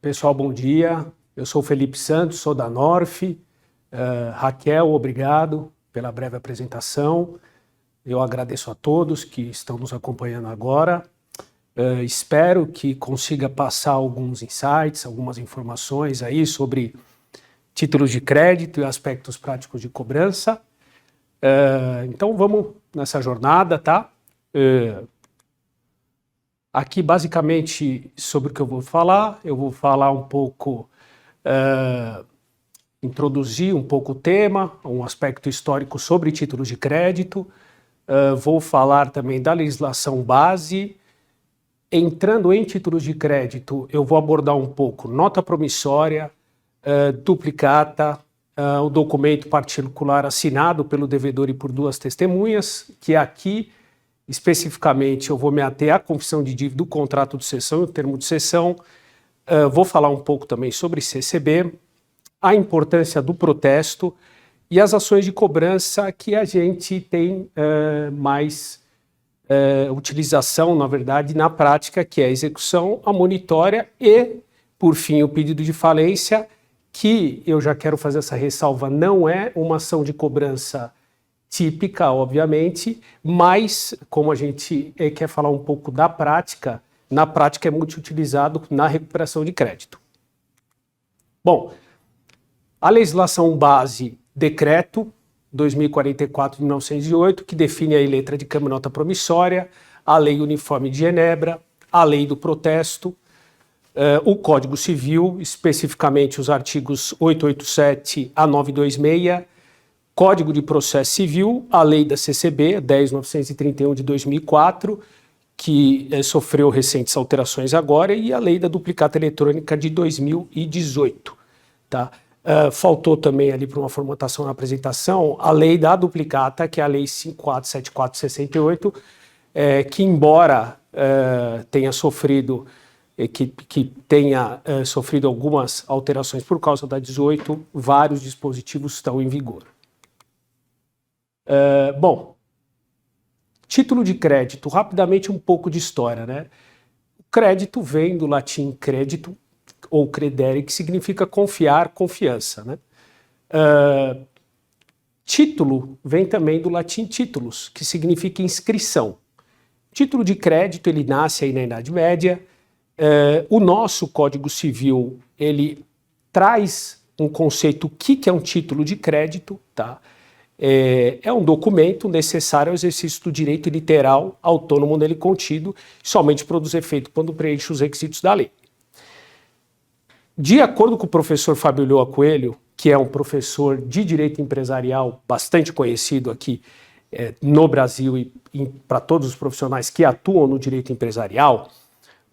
Pessoal, bom dia. Eu sou o Felipe Santos, sou da Norf. Raquel, obrigado pela breve apresentação. Eu agradeço a todos que estão nos acompanhando agora. Espero que consiga passar alguns insights, algumas informações aí sobre títulos de crédito e aspectos práticos de cobrança. Então vamos nessa jornada, tá? Aqui, basicamente, sobre o que eu vou falar um pouco, introduzir um pouco o tema, um aspecto histórico sobre títulos de crédito, vou falar também da legislação base. Entrando em títulos de crédito, eu vou abordar um pouco nota promissória, duplicata, o documento particular assinado pelo devedor e por duas testemunhas, que aqui, especificamente, eu vou me ater à confissão de dívida do contrato de cessão e o termo de cessão. Vou falar um pouco também sobre CCB, a importância do protesto e as ações de cobrança que a gente tem mais utilização, na verdade, na prática, que é a execução, a monitória e, por fim, o pedido de falência, que eu já quero fazer essa ressalva, não é uma ação de cobrança típica, obviamente, mas, como a gente quer falar um pouco da prática, na prática é muito utilizado na recuperação de crédito. Bom, a legislação base, decreto 2044 de 1908, que define a letra de câmbio e nota promissória, a lei uniforme de Genebra, a lei do protesto, o Código Civil, especificamente os artigos 887 a 926, Código de Processo Civil, a lei da CCB, 10.931 de 2004, que sofreu recentes alterações agora, e a lei da duplicata eletrônica de 2018. Tá? Faltou também ali para uma formatação na apresentação a lei da duplicata, que é a lei 5474/68, que embora tenha sofrido sofrido algumas alterações por causa da 18, vários dispositivos estão em vigor. Bom, título de crédito, rapidamente um pouco de história, né? O crédito vem do latim crédito, ou credere, que significa confiar, confiança, né? Título vem também do latim titulus, que significa inscrição. Título de crédito, ele nasce aí na Idade Média. O nosso Código Civil, ele traz um conceito, o que é um título de crédito, tá? É um documento necessário ao exercício do direito literal autônomo nele contido, somente produz efeito quando preenche os requisitos da lei. De acordo com o professor Fábio Ulloa Coelho, que é um professor de direito empresarial bastante conhecido aqui no Brasil e para todos os profissionais que atuam no direito empresarial,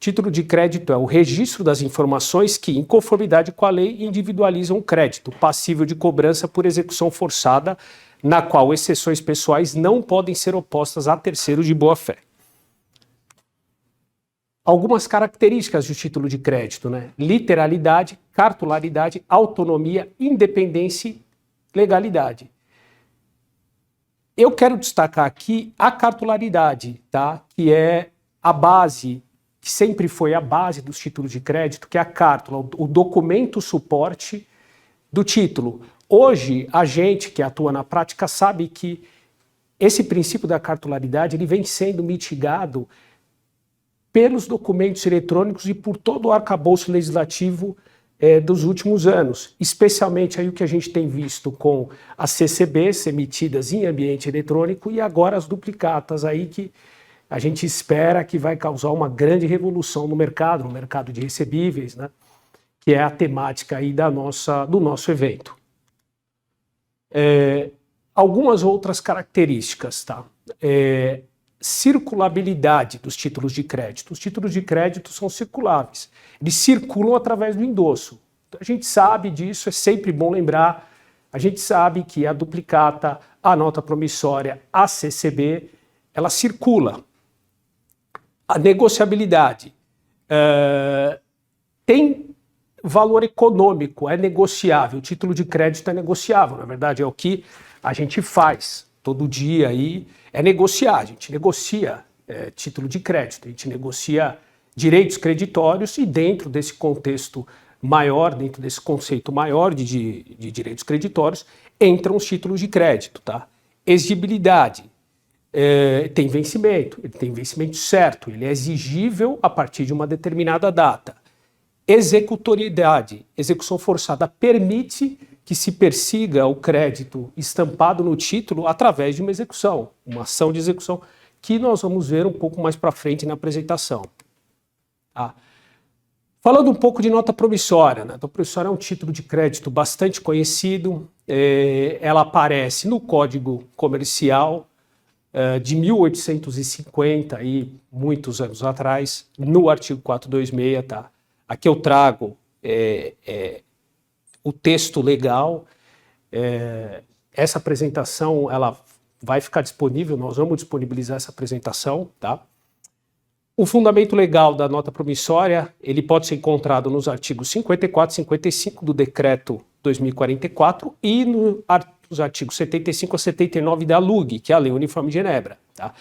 título de crédito é o registro das informações que, em conformidade com a lei, individualizam o crédito, passível de cobrança por execução forçada, na qual exceções pessoais não podem ser opostas a terceiros de boa-fé. Algumas características do título de crédito, né? Literalidade, cartularidade, autonomia, independência e legalidade. Eu quero destacar aqui a cartularidade, tá? Que é a base, que sempre foi a base dos títulos de crédito, que é a cártula, o documento suporte do título. Hoje, a gente que atua na prática sabe que esse princípio da cartularidade ele vem sendo mitigado pelos documentos eletrônicos e por todo o arcabouço legislativo dos últimos anos, especialmente aí o que a gente tem visto com as CCBs emitidas em ambiente eletrônico e agora as duplicatas aí que a gente espera que vai causar uma grande revolução no mercado de recebíveis, né? Que é a temática aí do nosso evento. Algumas outras características, tá? Circulabilidade dos títulos de crédito. Os títulos de crédito são circuláveis, eles circulam através do endosso. Então, a gente sabe disso, é sempre bom lembrar, a gente sabe que a duplicata, a nota promissória, a CCB, ela circula. A negociabilidade tem valor econômico, é negociável, o título de crédito é negociável, na verdade é o que a gente faz todo dia aí, é negociar, a gente negocia título de crédito, a gente negocia direitos creditórios e dentro desse contexto maior, dentro desse conceito maior de direitos creditórios, entram os títulos de crédito, tá? Exigibilidade, tem vencimento, ele tem vencimento certo, ele é exigível a partir de uma determinada data. Executoriedade, execução forçada, permite que se persiga o crédito estampado no título através de uma execução, uma ação de execução, que nós vamos ver um pouco mais para frente na apresentação. Tá? Falando um pouco de nota promissória, né? Nota promissória é um título de crédito bastante conhecido, ela aparece no Código Comercial de 1850, aí, muitos anos atrás, no artigo 426, tá? Aqui eu trago o texto legal, essa apresentação ela vai ficar disponível, nós vamos disponibilizar essa apresentação, tá? O fundamento legal da nota promissória, ele pode ser encontrado nos artigos 54 e 55 do Decreto 2044 e nos artigos 75 a 79 da LUG, que é a Lei Uniforme de Genebra. Tá?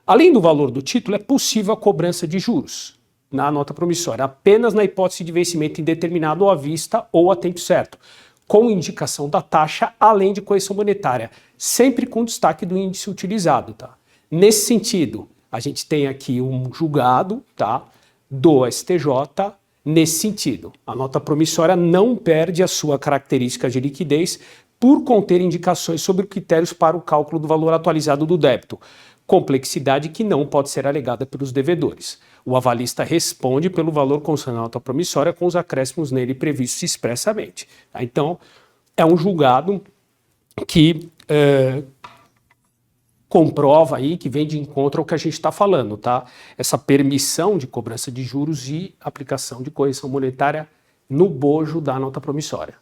Além do valor do título, é possível a cobrança de juros na nota promissória, apenas na hipótese de vencimento indeterminado ou à vista ou a tempo certo, com indicação da taxa, além de correção monetária, sempre com destaque do índice utilizado. Tá? Nesse sentido, a gente tem aqui um julgado, tá, do STJ nesse sentido. A nota promissória não perde a sua característica de liquidez por conter indicações sobre critérios para o cálculo do valor atualizado do débito, complexidade que não pode ser alegada pelos devedores. O avalista responde pelo valor constante da nota promissória com os acréscimos nele previstos expressamente. Tá? Então, é um julgado que comprova aí, que vem de encontro ao que a gente está falando, tá? Essa permissão de cobrança de juros e aplicação de correção monetária no bojo da nota promissória,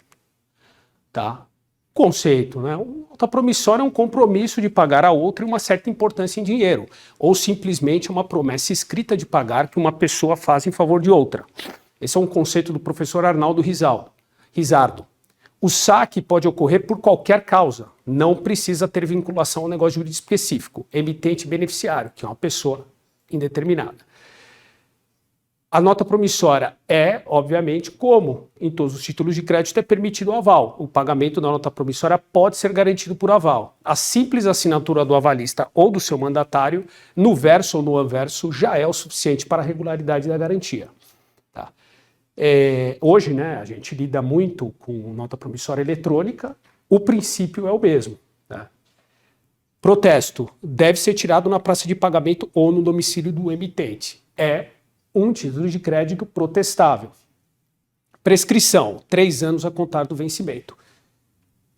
tá? Conceito, né? Nota promissória é um compromisso de pagar a outra uma certa importância em dinheiro, ou simplesmente uma promessa escrita de pagar que uma pessoa faz em favor de outra. Esse é um conceito do professor Arnaldo Risardo. O saque pode ocorrer por qualquer causa, não precisa ter vinculação ao negócio jurídico específico, emitente e beneficiário, que é uma pessoa indeterminada. A nota promissória obviamente, como em todos os títulos de crédito, é permitido o aval. O pagamento da nota promissória pode ser garantido por aval. A simples assinatura do avalista ou do seu mandatário, no verso ou no anverso, já é o suficiente para a regularidade da garantia. Tá? Hoje, né, a gente lida muito com nota promissória eletrônica, o princípio é o mesmo. Tá? Protesto deve ser tirado na praça de pagamento ou no domicílio do emitente. É um título de crédito protestável. Prescrição, 3 anos a contar do vencimento.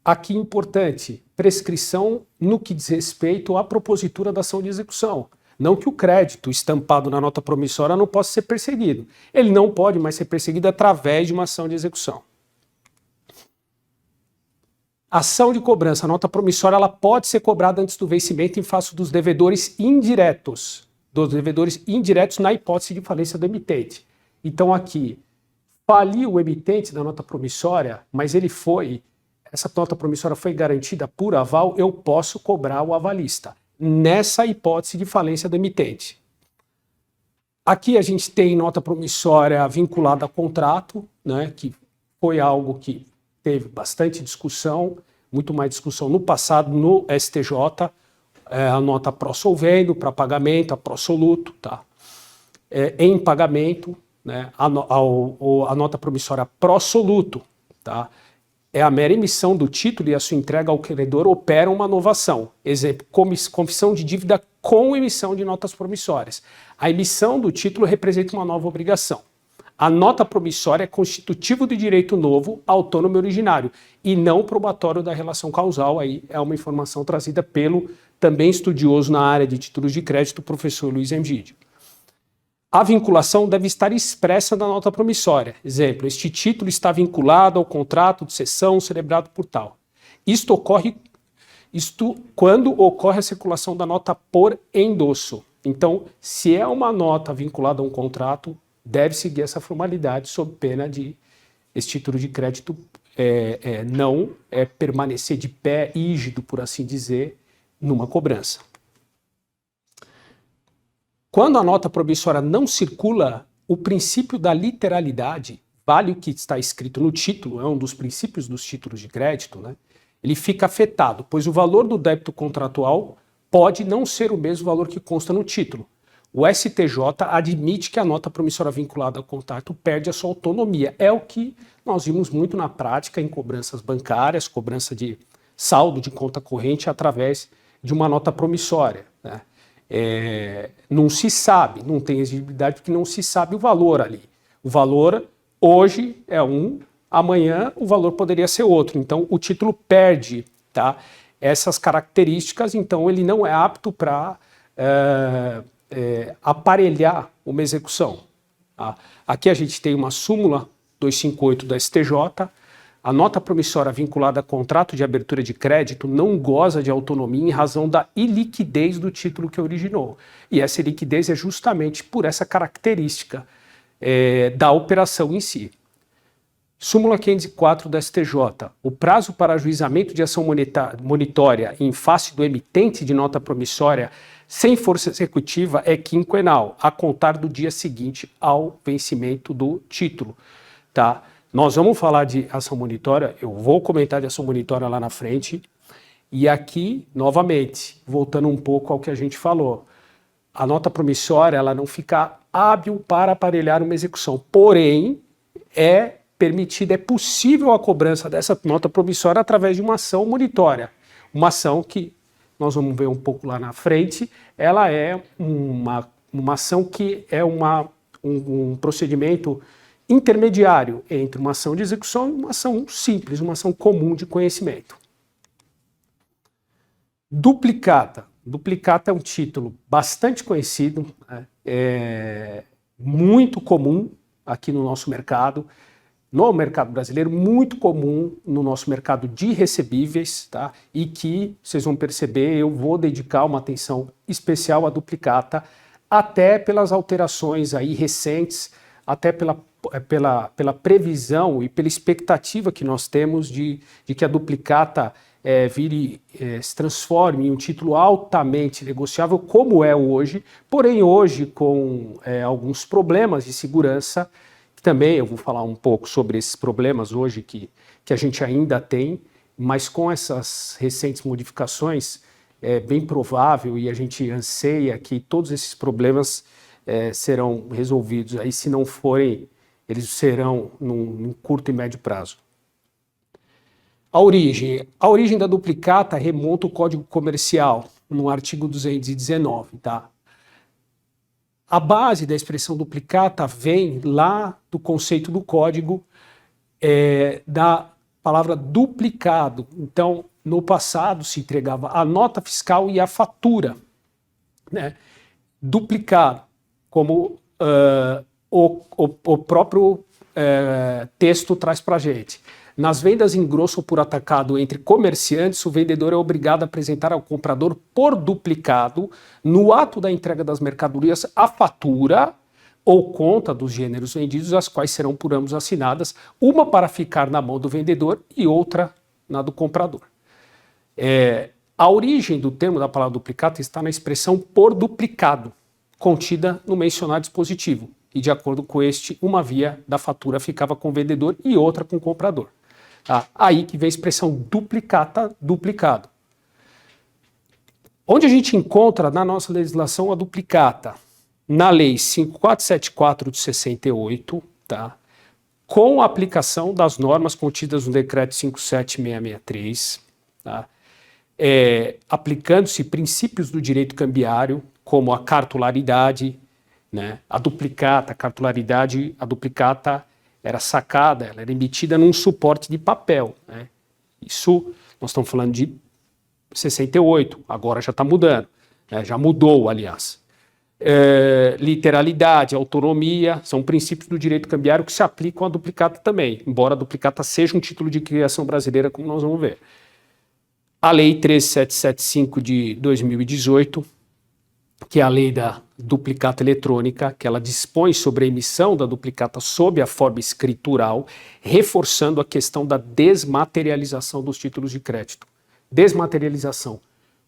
Aqui importante, prescrição no que diz respeito à propositura da ação de execução. Não que o crédito estampado na nota promissória não possa ser perseguido. Ele não pode mais ser perseguido através de uma ação de execução. Ação de cobrança, a nota promissória, ela pode ser cobrada antes do vencimento em face dos devedores indiretos. Na hipótese de falência do emitente. Então aqui, faliu o emitente da nota promissória, mas essa nota promissória foi garantida por aval, eu posso cobrar o avalista, nessa hipótese de falência do emitente. Aqui a gente tem nota promissória vinculada a contrato, né, que foi algo que teve bastante discussão, muito mais discussão no passado no STJ, a nota pró-solvendo para pagamento, a pró-soluto, tá? Em pagamento, né, a nota promissória pró-soluto, tá? É a mera emissão do título e a sua entrega ao credor opera uma novação. Exemplo, confissão de dívida com emissão de notas promissórias. A emissão do título representa uma nova obrigação. A nota promissória é constitutivo de direito novo, autônomo e originário, e não probatório da relação causal. Aí é uma informação trazida pelo também estudioso na área de títulos de crédito, o professor Luiz Emgídio. A vinculação deve estar expressa na nota promissória. Exemplo, este título está vinculado ao contrato de cessão celebrado por tal. Isto quando ocorre a circulação da nota por endosso. Então, se é uma nota vinculada a um contrato, deve seguir essa formalidade sob pena de esse título de crédito não permanecer de pé, rígido, por assim dizer, numa cobrança. Quando a nota promissória não circula o princípio da literalidade, vale o que está escrito no título, é um dos princípios dos títulos de crédito, né? Ele fica afetado, pois o valor do débito contratual pode não ser o mesmo valor que consta no título. O STJ admite que a nota promissória vinculada ao contrato perde a sua autonomia. É o que nós vimos muito na prática em cobranças bancárias, cobrança de saldo de conta corrente através de uma nota promissória, né? Não se sabe, não tem exigibilidade porque não se sabe o valor ali. O valor hoje é um, amanhã o valor poderia ser outro. Então o título perde, tá, essas características, então ele não é apto para aparelhar uma execução. Tá? Aqui a gente tem uma súmula 258 da STJ. A nota promissória vinculada a contrato de abertura de crédito não goza de autonomia em razão da iliquidez do título que originou. E essa iliquidez é justamente por essa característica da operação em si. Súmula 504 da STJ. O prazo para ajuizamento de ação monitória em face do emitente de nota promissória sem força executiva é quinquenal, a contar do dia seguinte ao vencimento do título. Tá? Nós vamos falar de ação monitória, eu vou comentar de ação monitória lá na frente, e aqui, novamente, voltando um pouco ao que a gente falou, a nota promissória ela não fica hábil para aparelhar uma execução, porém, é permitida, é possível a cobrança dessa nota promissória através de uma ação monitória, uma ação que nós vamos ver um pouco lá na frente, ela é uma ação que é um procedimento intermediário entre uma ação de execução e uma ação simples, uma ação comum de conhecimento. Duplicata. Duplicata é um título bastante conhecido, né? Muito comum aqui no nosso mercado brasileiro, muito comum no nosso mercado de recebíveis, tá? E que, vocês vão perceber, eu vou dedicar uma atenção especial à duplicata, até pelas alterações aí recentes, até pela previsão e pela expectativa que nós temos de que a duplicata se transforme em um título altamente negociável, como é hoje, porém hoje com alguns problemas de segurança, que também eu vou falar um pouco sobre esses problemas hoje que a gente ainda tem, mas com essas recentes modificações é bem provável e a gente anseia que todos esses problemas serão resolvidos, aí se não forem, eles serão num curto e médio prazo. A origem da duplicata remonta ao Código Comercial, no artigo 219, tá? A base da expressão duplicata vem lá do conceito do código da palavra duplicado. Então, no passado se entregava a nota fiscal e a fatura, né? Duplicado, como o próprio texto traz para a gente. Nas vendas em grosso ou por atacado entre comerciantes, o vendedor é obrigado a apresentar ao comprador por duplicado, no ato da entrega das mercadorias, a fatura ou conta dos gêneros vendidos, as quais serão por ambos assinadas, uma para ficar na mão do vendedor e outra na do comprador. A origem do termo da palavra duplicata está na expressão por duplicado, contida no mencionado dispositivo. E de acordo com este, uma via da fatura ficava com o vendedor e outra com o comprador. Tá? Aí que vem a expressão duplicata, duplicado. Onde a gente encontra na nossa legislação a duplicata? Na Lei 5474 de 68, tá? Com a aplicação das normas contidas no Decreto 57663, tá? Aplicando-se princípios do direito cambiário, como a cartularidade, né? A duplicata, a cartularidade, a duplicata era sacada, ela era emitida num suporte de papel, né? Isso, nós estamos falando de 68, agora já está mudando, né? Já mudou, aliás. Literalidade, autonomia, são princípios do direito cambiário que se aplicam à duplicata também, embora a duplicata seja um título de criação brasileira, como nós vamos ver. A Lei 13775 de 2018, que é a lei da duplicata eletrônica, que ela dispõe sobre a emissão da duplicata sob a forma escritural, reforçando a questão da desmaterialização dos títulos de crédito. Desmaterialização.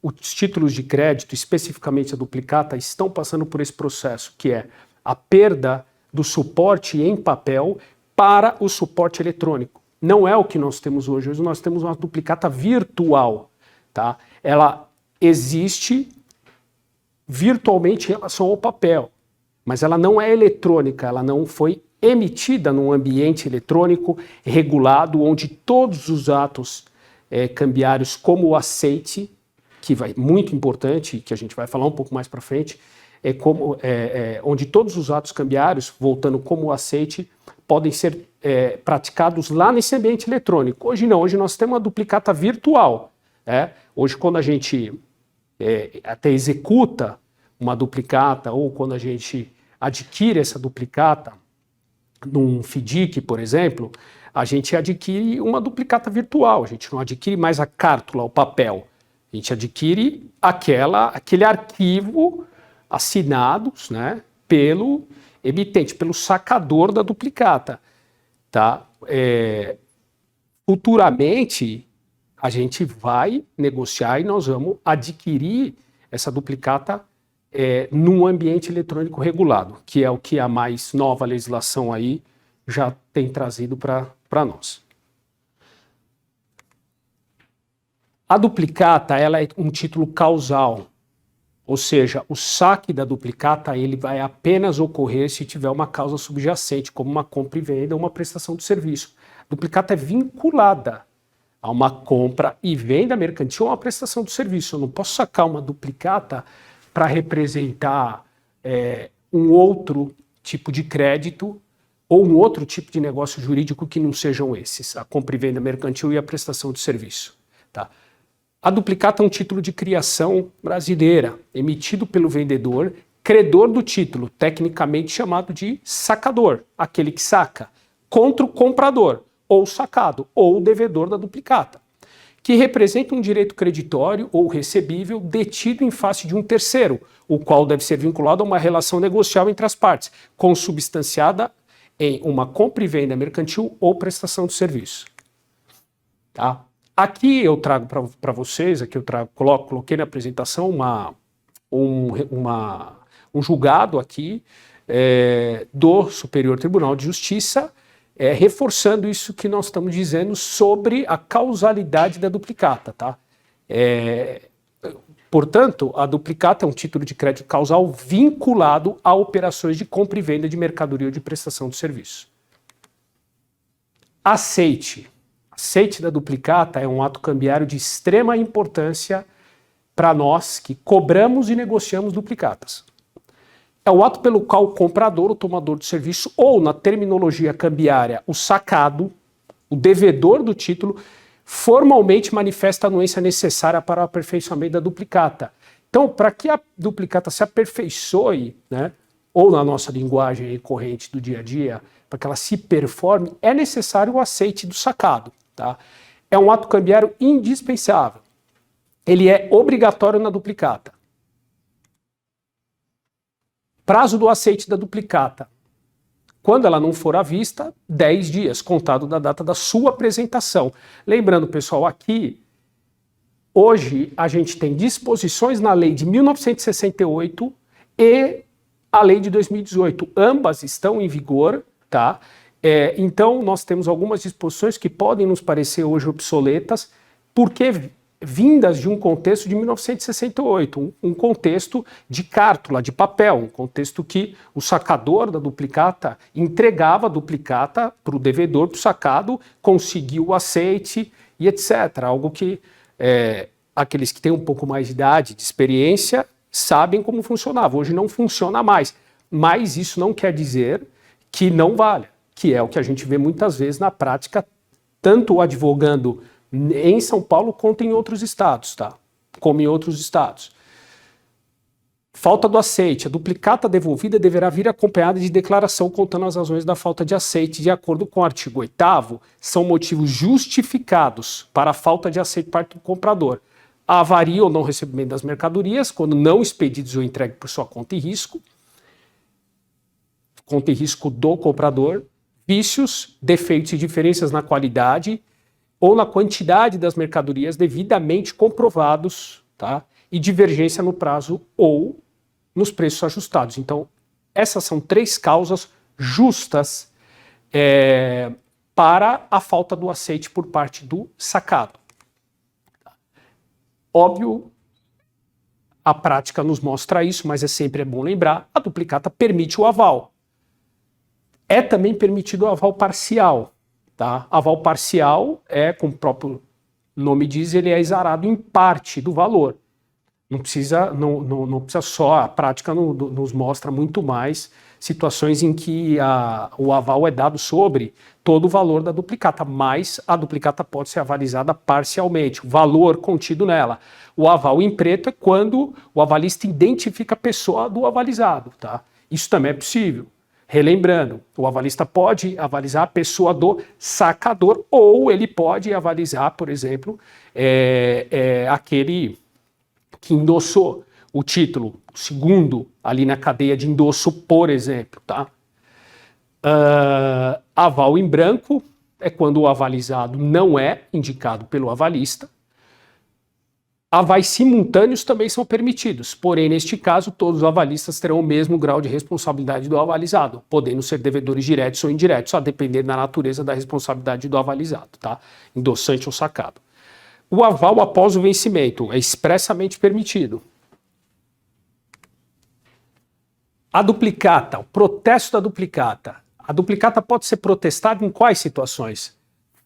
Os títulos de crédito, especificamente a duplicata, estão passando por esse processo, que é a perda do suporte em papel para o suporte eletrônico. Não é o que nós temos hoje. Hoje nós temos uma duplicata virtual, tá? Ela existe virtualmente em relação ao papel, mas ela não é eletrônica, ela não foi emitida num ambiente eletrônico regulado, onde todos os atos cambiários, como o aceite, que vai muito importante, que a gente vai falar um pouco mais para frente, onde todos os atos cambiários, voltando como o aceite, podem ser praticados lá nesse ambiente eletrônico. Hoje não, hoje nós temos uma duplicata virtual. Hoje, quando a gente até executa uma duplicata, ou quando a gente adquire essa duplicata num FDIC, por exemplo, a gente adquire uma duplicata virtual, a gente não adquire mais a cártula, o papel, a gente adquire aquele arquivo assinados, né, pelo emitente, pelo sacador da duplicata. Tá? Futuramente, a gente vai negociar e nós vamos adquirir essa duplicata num ambiente eletrônico regulado, que é o que a mais nova legislação aí já tem trazido para nós. A duplicata, ela é um título causal, ou seja, o saque da duplicata ele vai apenas ocorrer se tiver uma causa subjacente, como uma compra e venda ou uma prestação de serviço. A duplicata é vinculada a uma compra e venda mercantil ou uma prestação de serviço. Eu não posso sacar uma duplicata para representar um outro tipo de crédito ou um outro tipo de negócio jurídico que não sejam esses, a compra e venda mercantil e a prestação de serviço. Tá? A duplicata é um título de criação brasileira, emitido pelo vendedor, credor do título, tecnicamente chamado de sacador, aquele que saca, contra o comprador, ou sacado, ou o devedor da duplicata, que representa um direito creditório ou recebível detido em face de um terceiro, o qual deve ser vinculado a uma relação negocial entre as partes, consubstanciada em uma compra e venda mercantil ou prestação de serviço. Tá? Aqui eu trago para vocês, coloquei na apresentação um julgado aqui do Superior Tribunal de Justiça, reforçando isso que nós estamos dizendo sobre a causalidade da duplicata. Tá? Portanto, a duplicata é um título de crédito causal vinculado a operações de compra e venda de mercadoria ou de prestação de serviço. Aceite. Aceite da duplicata é um ato cambiário de extrema importância para nós que cobramos e negociamos duplicatas. É o ato pelo qual o comprador, o tomador de serviço, ou, na terminologia cambiária, o sacado, o devedor do título, formalmente manifesta a anuência necessária para o aperfeiçoamento da duplicata. Então, para que a duplicata se aperfeiçoe, né, ou na nossa linguagem corrente do dia a dia, para que ela se performe, é necessário o aceite do sacado. Tá? É um ato cambiário indispensável. Ele é obrigatório na duplicata. Prazo do aceite da duplicata. Quando ela não for à vista, 10 dias, contado da data da sua apresentação. Lembrando, pessoal, aqui, hoje a gente tem disposições na lei de 1968 e a lei de 2018. Ambas estão em vigor, tá? Então, nós temos algumas disposições que podem nos parecer hoje obsoletas, porque vindas de um contexto de 1968, um contexto de cártula, de papel, um contexto que o sacador da duplicata entregava a duplicata para o devedor do sacado, conseguiu o aceite e etc. Algo que aqueles que têm um pouco mais de idade, de experiência, sabem como funcionava. Hoje não funciona mais, mas isso não quer dizer que não valha, que é o que a gente vê muitas vezes na prática, tanto advogando em São Paulo quanto em outros estados, tá? Como em outros estados. Falta do aceite. A duplicata devolvida deverá vir acompanhada de declaração contando as razões da falta de aceite. De acordo com o artigo 8º, são motivos justificados para a falta de aceite por parte do comprador. A avaria ou não recebimento das mercadorias, quando não expedidos ou entregues por sua conta e risco do comprador, vícios, defeitos e diferenças na qualidade ou na quantidade das mercadorias devidamente comprovados, tá? E divergência no prazo ou nos preços ajustados. Então, essas são 3 causas justas para a falta do aceite por parte do sacado. Óbvio, a prática nos mostra isso, mas sempre bom lembrar, a duplicata permite o aval. É também permitido o aval parcial. Tá? Aval parcial como o próprio nome diz, ele é exarado em parte do valor. Não precisa só, a prática nos mostra muito mais situações em que o aval é dado sobre todo o valor da duplicata, mas a duplicata pode ser avalizada parcialmente, o valor contido nela. O aval em preto é quando o avalista identifica a pessoa do avalizado. Tá? Isso também é possível. Relembrando, o avalista pode avalizar a pessoa do sacador ou ele pode avalizar, por exemplo, aquele que endossou o título, segundo ali na cadeia de endosso, por exemplo. Tá? Aval em branco é quando o avalizado não é indicado pelo avalista. Avais simultâneos também são permitidos, porém, neste caso, todos os avalistas terão o mesmo grau de responsabilidade do avalizado, podendo ser devedores diretos ou indiretos, a depender da natureza da responsabilidade do avalizado, tá? Endossante ou sacado. O aval após o vencimento é expressamente permitido. A duplicata, o protesto da duplicata. A duplicata pode ser protestada em quais situações?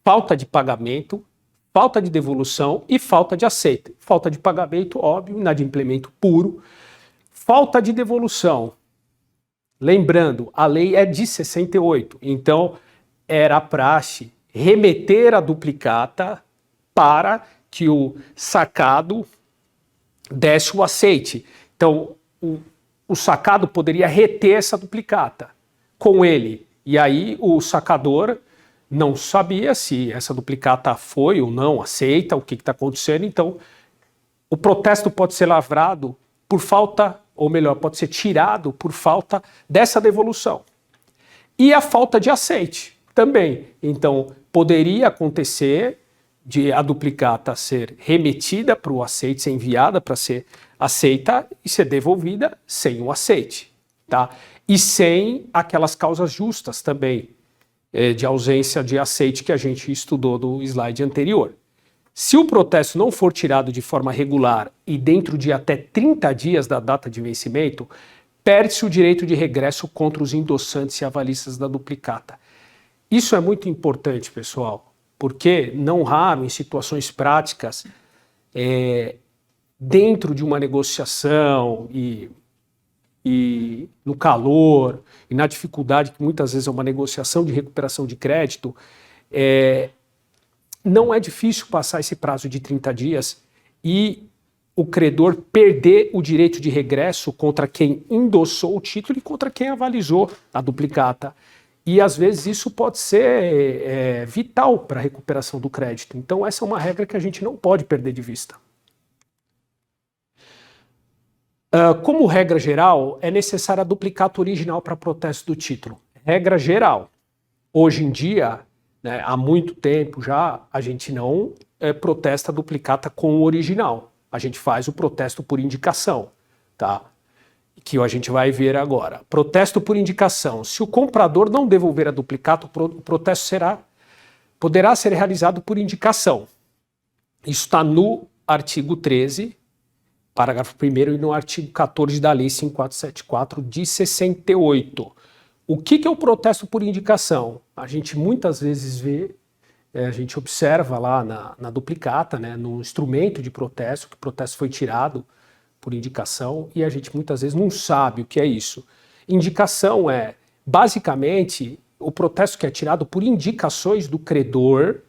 Falta de pagamento, falta de devolução e falta de aceite. Falta de pagamento, óbvio, inadimplemento puro. Falta de devolução. Lembrando, a lei é de 68, então era a praxe remeter a duplicata para que o sacado desse o aceite. Então, o sacado poderia reter essa duplicata com ele. E aí o sacador não sabia se essa duplicata foi ou não aceita, o que está acontecendo. Então, o protesto pode ser lavrado por falta, ou melhor, pode ser tirado por falta dessa devolução. E a falta de aceite também. Então, poderia acontecer de a duplicata ser remetida para o aceite, ser enviada para ser aceita e ser devolvida sem o aceite. Tá? E sem aquelas causas justas também, de ausência de aceite que a gente estudou no slide anterior. Se o protesto não for tirado de forma regular e dentro de até 30 dias da data de vencimento, perde-se o direito de regresso contra os endossantes e avalistas da duplicata. Isso é muito importante, pessoal, porque não raro em situações práticas, dentro de uma negociação e no calor e na dificuldade que muitas vezes é uma negociação de recuperação de crédito, não é difícil passar esse prazo de 30 dias e o credor perder o direito de regresso contra quem endossou o título e contra quem avalizou a duplicata. E às vezes isso pode ser vital para a recuperação do crédito. Então essa é uma regra que a gente não pode perder de vista. Como regra geral, é necessária a duplicata original para protesto do título. Regra geral. Hoje em dia, né, há muito tempo já, a gente não protesta a duplicata com o original. A gente faz o protesto por indicação, tá? Que a gente vai ver agora. Protesto por indicação. Se o comprador não devolver a duplicata, o protesto poderá ser realizado por indicação. Isso está no artigo 13, parágrafo 1º, e no artigo 14 da Lei 5474 de 68. O que é o protesto por indicação? A gente muitas vezes vê, a gente observa lá na duplicata, né, no instrumento de protesto, que o protesto foi tirado por indicação, e a gente muitas vezes não sabe o que é isso. Indicação é, basicamente, o protesto que é tirado por indicações do credor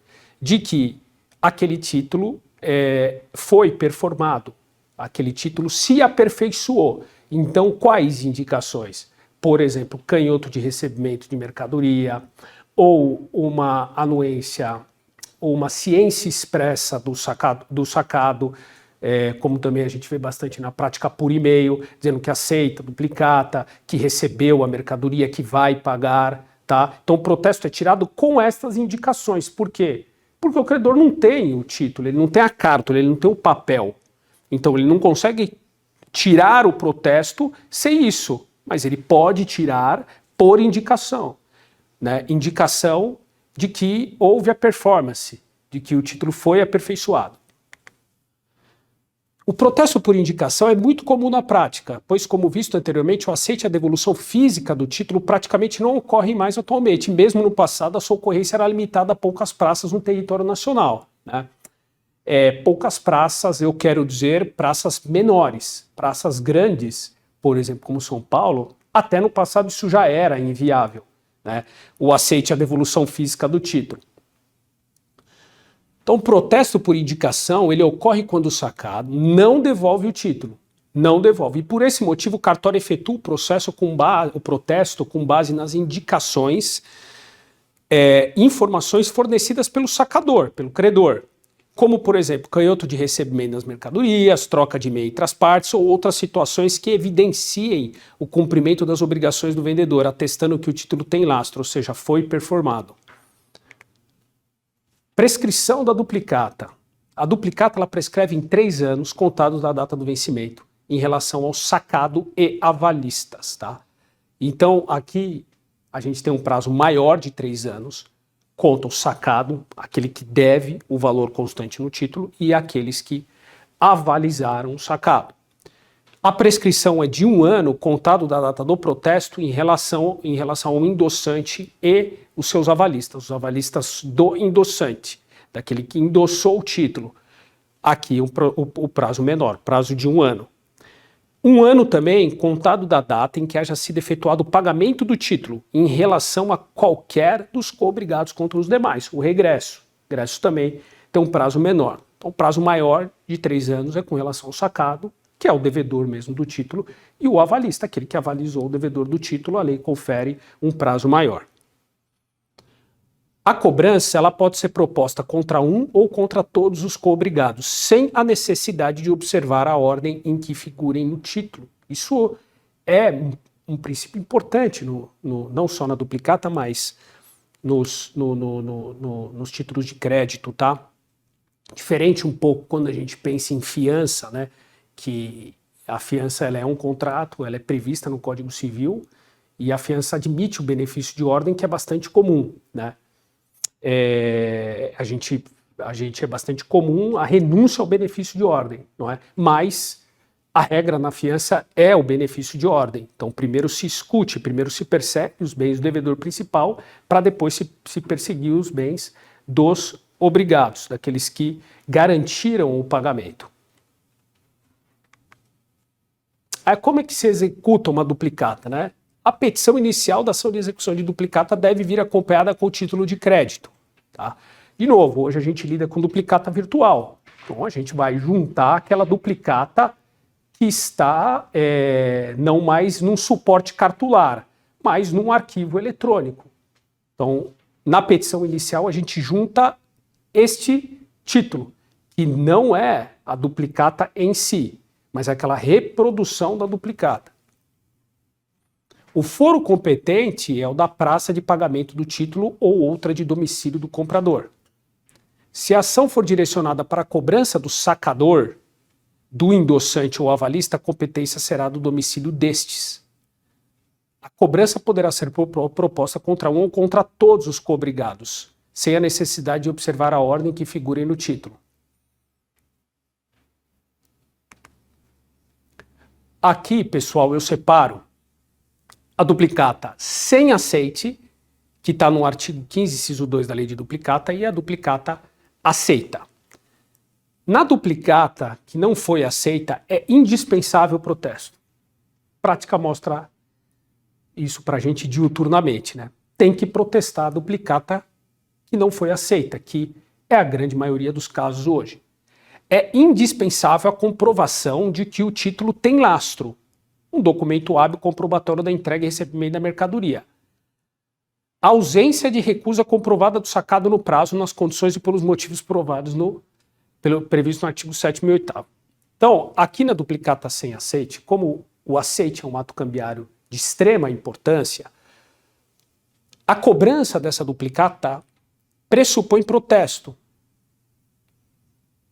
de que aquele título foi performado. Aquele título se aperfeiçoou. Então, quais indicações? Por exemplo, canhoto de recebimento de mercadoria, ou uma anuência, ou uma ciência expressa do sacado, como também a gente vê bastante na prática por e-mail, dizendo que aceita, duplicata, que recebeu a mercadoria, que vai pagar. Tá? Então, o protesto é tirado com estas indicações. Por quê? Porque o credor não tem o título, ele não tem a carta, ele não tem o papel. Então ele não consegue tirar o protesto sem isso, mas ele pode tirar por indicação, né? Indicação de que houve a performance, de que o título foi aperfeiçoado. O protesto por indicação é muito comum na prática, pois, como visto anteriormente, o aceite e a devolução física do título praticamente não ocorrem mais atualmente. Mesmo no passado, a sua ocorrência era limitada a poucas praças no território nacional, né? Poucas praças, eu quero dizer praças menores. Praças grandes, por exemplo, como São Paulo, até no passado isso já era inviável, né? O aceite e a devolução física do título. Então, o protesto por indicação, ele ocorre quando o sacado não devolve o título. Não devolve. E por esse motivo, o cartório efetua o protesto com base nas indicações, informações fornecidas pelo sacador, pelo credor. Como, por exemplo, canhoto de recebimento das mercadorias, troca de meio entre as partes ou outras situações que evidenciem o cumprimento das obrigações do vendedor, atestando que o título tem lastro, ou seja, foi performado. Prescrição da duplicata. A duplicata ela prescreve em 3 anos, contados da data do vencimento, em relação ao sacado e avalistas, tá? Então, aqui a gente tem um prazo maior de 3 anos, conta o sacado, aquele que deve o valor constante no título, e aqueles que avalizaram o sacado. A prescrição é de 1 ano, contado da data do protesto, em relação ao endossante e os seus avalistas, os avalistas do endossante, daquele que endossou o título. Aqui o prazo menor, prazo de 1 ano. 1 ano também, contado da data em que haja sido efetuado o pagamento do título, em relação a qualquer dos coobrigados contra os demais. O regresso. O regresso também tem um prazo menor. Então, o prazo maior de 3 anos é com relação ao sacado, que é o devedor mesmo do título, e o avalista, aquele que avalizou o devedor do título, a lei confere um prazo maior. A cobrança ela pode ser proposta contra um ou contra todos os coobrigados, sem a necessidade de observar a ordem em que figurem no título. Isso é um princípio importante, não só na duplicata, mas nos títulos de crédito, tá? Diferente um pouco quando a gente pensa em fiança, né? Que a fiança ela é um contrato, ela é prevista no Código Civil, e a fiança admite o benefício de ordem, que é bastante comum, né? A gente é bastante comum a renúncia ao benefício de ordem, não é? Mas a regra na fiança é o benefício de ordem. Então, primeiro se escute, primeiro se persegue os bens do devedor principal, para depois se perseguir os bens dos obrigados, daqueles que garantiram o pagamento. Aí, como é que se executa uma duplicata, né? A petição inicial da ação de execução de duplicata deve vir acompanhada com o título de crédito, tá? De novo, hoje a gente lida com duplicata virtual. Então, a gente vai juntar aquela duplicata que está não mais num suporte cartular, mas num arquivo eletrônico. Então, na petição inicial, a gente junta este título, que não é a duplicata em si, mas é aquela reprodução da duplicata. O foro competente é o da praça de pagamento do título ou outra de domicílio do comprador. Se a ação for direcionada para a cobrança do sacador, do endossante ou avalista, a competência será do domicílio destes. A cobrança poderá ser proposta contra um ou contra todos os coobrigados, sem a necessidade de observar a ordem que figure no título. Aqui, pessoal, eu separo a duplicata sem aceite, que está no artigo 15, inciso 2 da lei de duplicata, e a duplicata aceita. Na duplicata que não foi aceita, é indispensável o protesto. A prática mostra isso para a gente diuturnamente, né? Tem que protestar a duplicata que não foi aceita, que é a grande maioria dos casos hoje. É indispensável a comprovação de que o título tem lastro, um documento hábil comprobatório da entrega e recebimento da mercadoria. A ausência de recusa comprovada do sacado no prazo, nas condições e pelos motivos provados previsto no artigo 7º e 8º. Então, aqui na duplicata sem aceite, como o aceite é um ato cambiário de extrema importância, a cobrança dessa duplicata pressupõe protesto.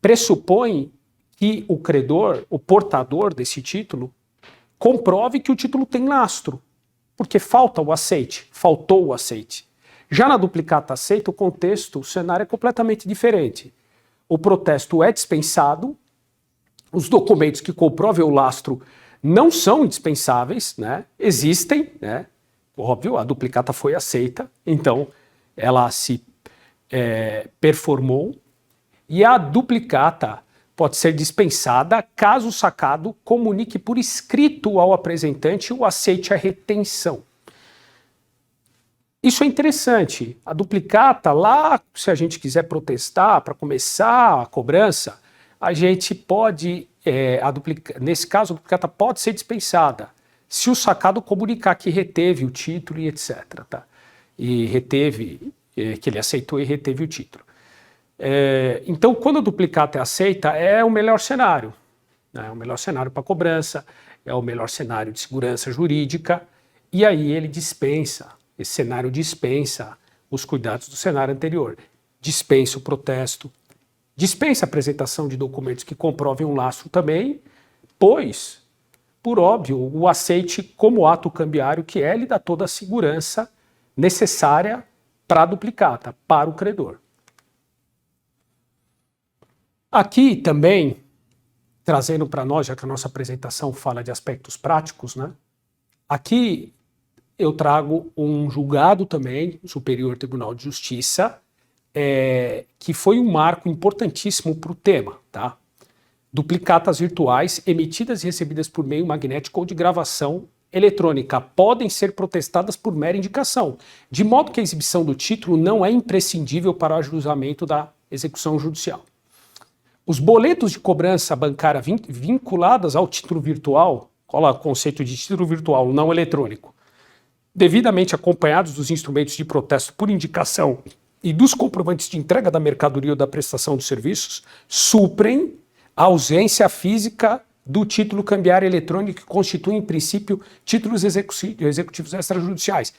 Pressupõe que o credor, o portador desse título, comprove que o título tem lastro. porque falta o aceite, faltou o aceite. Já na duplicata aceita, o contexto, o cenário é completamente diferente. O protesto é dispensado, os documentos que comprovem o lastro não são indispensáveis, né? Existem, né? Óbvio, a duplicata foi aceita, então ela se performou, e a duplicata pode ser dispensada caso o sacado comunique por escrito ao apresentante o aceite à retenção. Isso é interessante. A duplicata, lá, se a gente quiser protestar para começar a cobrança, a gente pode, nesse caso, a duplicata pode ser dispensada, se o sacado comunicar que reteve o título e etc. Tá? E reteve, que ele aceitou e reteve o título. Então, quando a duplicata é aceita, é o melhor cenário. Né? É o melhor cenário para cobrança, é o melhor cenário de segurança jurídica, e aí ele dispensa, esse cenário dispensa os cuidados do cenário anterior. Dispensa o protesto, dispensa a apresentação de documentos que comprovem um lastro também, pois, por óbvio, o aceite como ato cambiário que é, lhe dá toda a segurança necessária para a duplicata, para o credor. Aqui também, trazendo para nós, já que a nossa apresentação fala de aspectos práticos, né? Aqui eu trago um julgado também, Superior Tribunal de Justiça, que foi um marco importantíssimo para o tema, tá? Duplicatas virtuais emitidas e recebidas por meio magnético ou de gravação eletrônica podem ser protestadas por mera indicação, de modo que a exibição do título não é imprescindível para o ajuizamento da execução judicial. Os boletos de cobrança bancária vinculadas ao título virtual, olha o conceito de título virtual não eletrônico, devidamente acompanhados dos instrumentos de protesto por indicação e dos comprovantes de entrega da mercadoria ou da prestação de serviços, suprem a ausência física do título cambiário eletrônico que constitui, em princípio, títulos executivos extrajudiciais.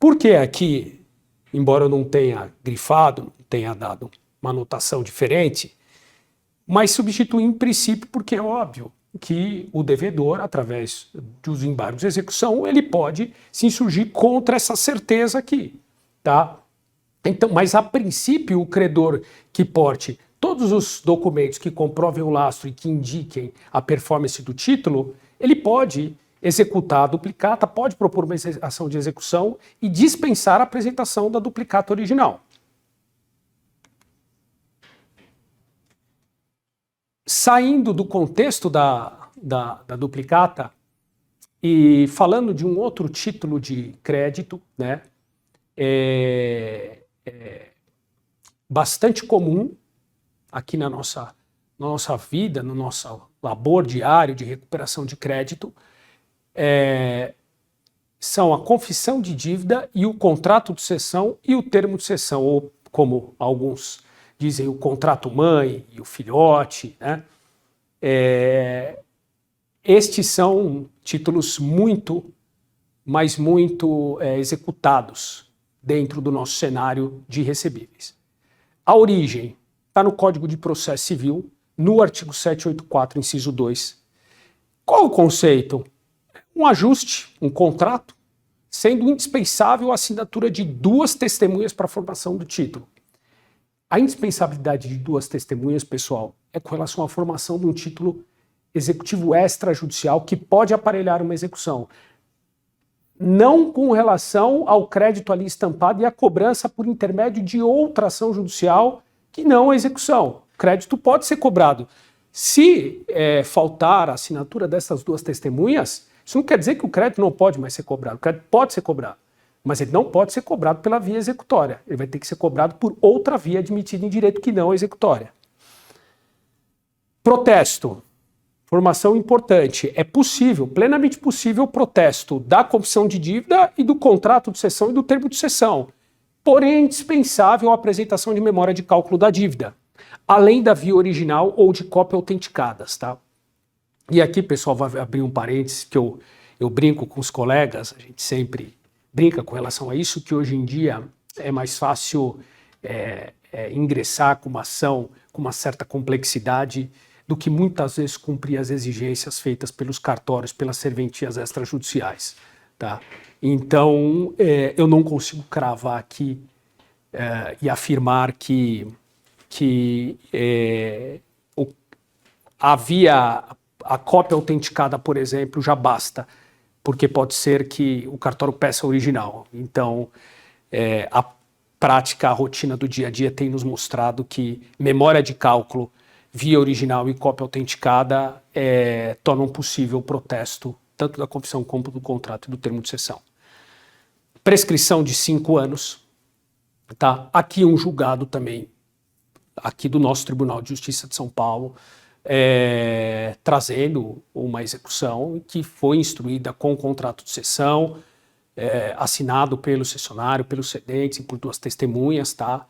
Por que aqui, embora eu não tenha grifado, não tenha dado uma anotação diferente, mas substitui em princípio porque é óbvio que o devedor, através dos embargos de execução, ele pode se insurgir contra essa certeza aqui, tá? Então, mas a princípio o credor que porte todos os documentos que comprovem o lastro e que indiquem a performance do título, ele pode executar a duplicata, pode propor uma ação de execução e dispensar a apresentação da duplicata original. Saindo do contexto da duplicata e falando de um outro título de crédito, né, bastante comum aqui na nossa vida, no nosso labor diário de recuperação de crédito, são a confissão de dívida e o contrato de cessão e o termo de cessão, ou como alguns dizem, o contrato mãe e o filhote, né? Estes são títulos muito, mas muito executados dentro do nosso cenário de recebíveis. A origem está no Código de Processo Civil, no artigo 784, inciso 2. Qual o conceito? Um ajuste, um contrato, sendo indispensável a assinatura de duas testemunhas para a formação do título. A indispensabilidade de duas testemunhas, pessoal, é com relação à formação de um título executivo extrajudicial que pode aparelhar uma execução. Não com relação ao crédito ali estampado e à cobrança por intermédio de outra ação judicial que não a execução. O crédito pode ser cobrado. Se faltar a assinatura dessas duas testemunhas, isso não quer dizer que o crédito não pode mais ser cobrado. O crédito pode ser cobrado, mas ele não pode ser cobrado pela via executória. Ele vai ter que ser cobrado por outra via admitida em direito que não a executória. Protesto. Informação importante. É possível, plenamente possível, o protesto da confissão de dívida e do contrato de cessão e do termo de cessão. Porém, é indispensável a apresentação de memória de cálculo da dívida, além da via original ou de cópia autenticadas, tá? E aqui, pessoal, vai abrir um parênteses que eu brinco com os colegas, a gente sempre brinca com relação a isso, que hoje em dia é mais fácil ingressar com uma ação com uma certa complexidade do que muitas vezes cumprir as exigências feitas pelos cartórios, pelas serventias extrajudiciais. tá? Então, eu não consigo cravar aqui e afirmar que havia a cópia autenticada, por exemplo, já basta, porque pode ser que o cartório peça original. Então, a prática, a rotina do dia a dia tem nos mostrado que memória de cálculo via original e cópia autenticada tornam possível o protesto tanto da confissão como do contrato e do termo de cessão. Prescrição de 5 anos. Tá? Aqui um julgado também, aqui do nosso Tribunal de Justiça de São Paulo, trazendo uma execução que foi instruída com contrato de cessão, assinado pelo cessionário, pelos cedentes e por 2 testemunhas, tá?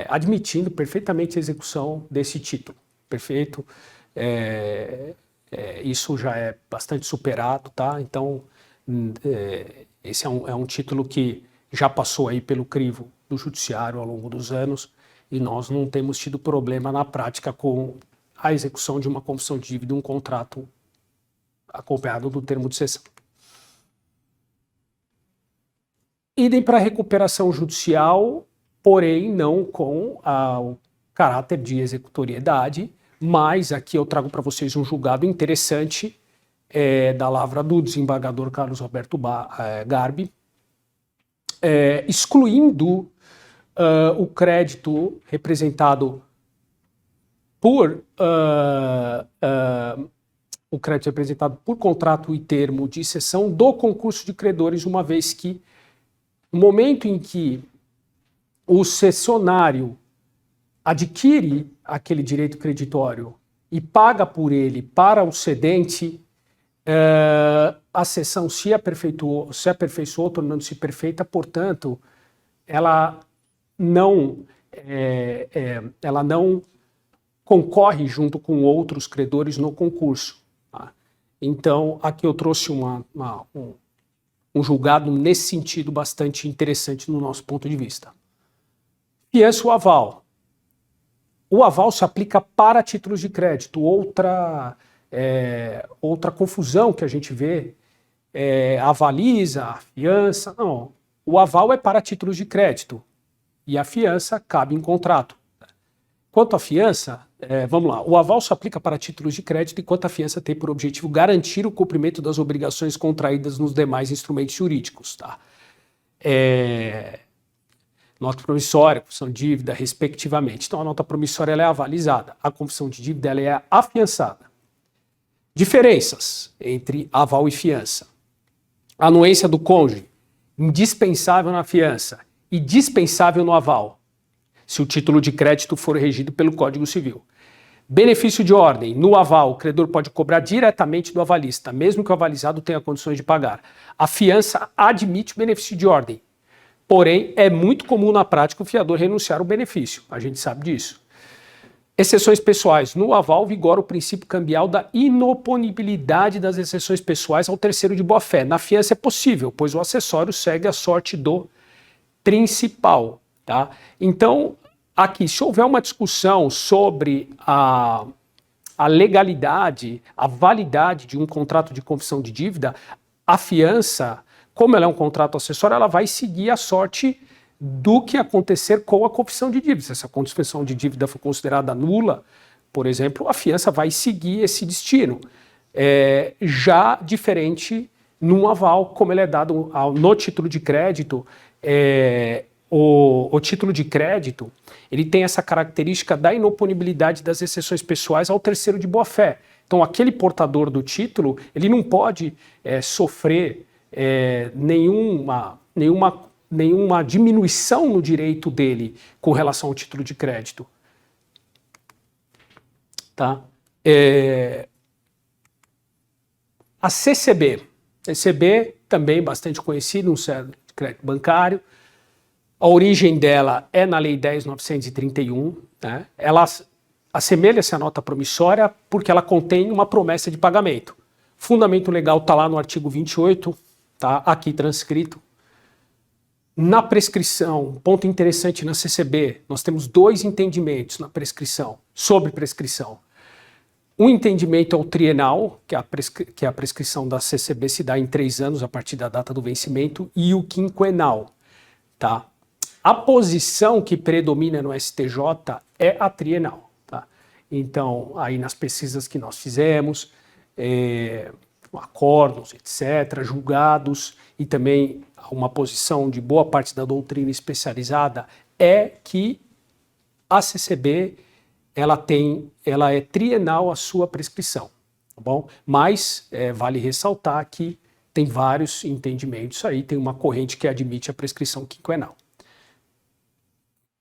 Admitindo perfeitamente a execução desse título. Perfeito? Isso já é bastante superado, tá? Então, esse é um título que já passou aí pelo crivo do judiciário ao longo dos anos e nós não temos tido problema na prática com a execução de uma confissão de dívida, um contrato acompanhado do termo de cessão. Idem para recuperação judicial, porém não com o caráter de executoriedade, mas aqui eu trago para vocês um julgado interessante da lavra do desembargador Carlos Roberto Garbi, excluindo o crédito representado por contrato e termo de cessão do concurso de credores, uma vez que no momento em que o cessionário adquire aquele direito creditório e paga por ele para o cedente, a cessão se aperfeiçoou, tornando-se perfeita, portanto, ela não concorre junto com outros credores no concurso. Tá? Então, aqui eu trouxe um julgado nesse sentido bastante interessante no nosso ponto de vista. Fiança o aval. O aval se aplica para títulos de crédito. Outra confusão que a gente vê avaliza, a fiança. Não, o aval é para títulos de crédito e a fiança cabe em contrato. Quanto à fiança, vamos lá, o aval se aplica para títulos de crédito enquanto a fiança tem por objetivo garantir o cumprimento das obrigações contraídas nos demais instrumentos jurídicos. Tá? Nota promissória, confissão de dívida, respectivamente. Então a nota promissória ela é avalizada, a confissão de dívida ela é afiançada. Diferenças entre aval e fiança. Anuência do cônjuge, indispensável na fiança e dispensável no aval, se o título de crédito for regido pelo Código Civil. Benefício de ordem. No aval, o credor pode cobrar diretamente do avalista, mesmo que o avalizado tenha condições de pagar. A fiança admite o benefício de ordem. Porém, é muito comum na prática o fiador renunciar ao benefício. A gente sabe disso. Exceções pessoais. No aval, vigora o princípio cambial da inoponibilidade das exceções pessoais ao terceiro de boa-fé. Na fiança é possível, pois o acessório segue a sorte do principal. Tá? Então, aqui, se houver uma discussão sobre a legalidade, a validade de um contrato de confissão de dívida, a fiança, como ela é um contrato acessório, ela vai seguir a sorte do que acontecer com a confissão de dívida. Se essa confissão de dívida for considerada nula, por exemplo, a fiança vai seguir esse destino. Já diferente num aval, como ele é dado no título de crédito, o título de crédito, ele tem essa característica da inoponibilidade das exceções pessoais ao terceiro de boa-fé. Então, aquele portador do título, ele não pode sofrer nenhuma diminuição no direito dele com relação ao título de crédito. Tá? A CCB também bastante conhecida, um certo crédito bancário. A origem dela é na Lei 10.931, né? Ela assemelha-se à nota promissória porque ela contém uma promessa de pagamento. Fundamento legal está lá no artigo 28, tá aqui transcrito. Na prescrição, ponto interessante na CCB, nós temos 2 entendimentos na prescrição, sobre prescrição. Um entendimento é o trienal, que a prescrição da CCB se dá em 3 anos a partir da data do vencimento, e o quinquenal. Tá? A posição que predomina no STJ é a trienal. Tá? Então, aí nas pesquisas que nós fizemos, acordos, etc., julgados, e também uma posição de boa parte da doutrina especializada é que a CCB ela é trienal a sua prescrição, tá bom? Mas vale ressaltar que tem vários entendimentos aí, tem uma corrente que admite a prescrição quinquenal.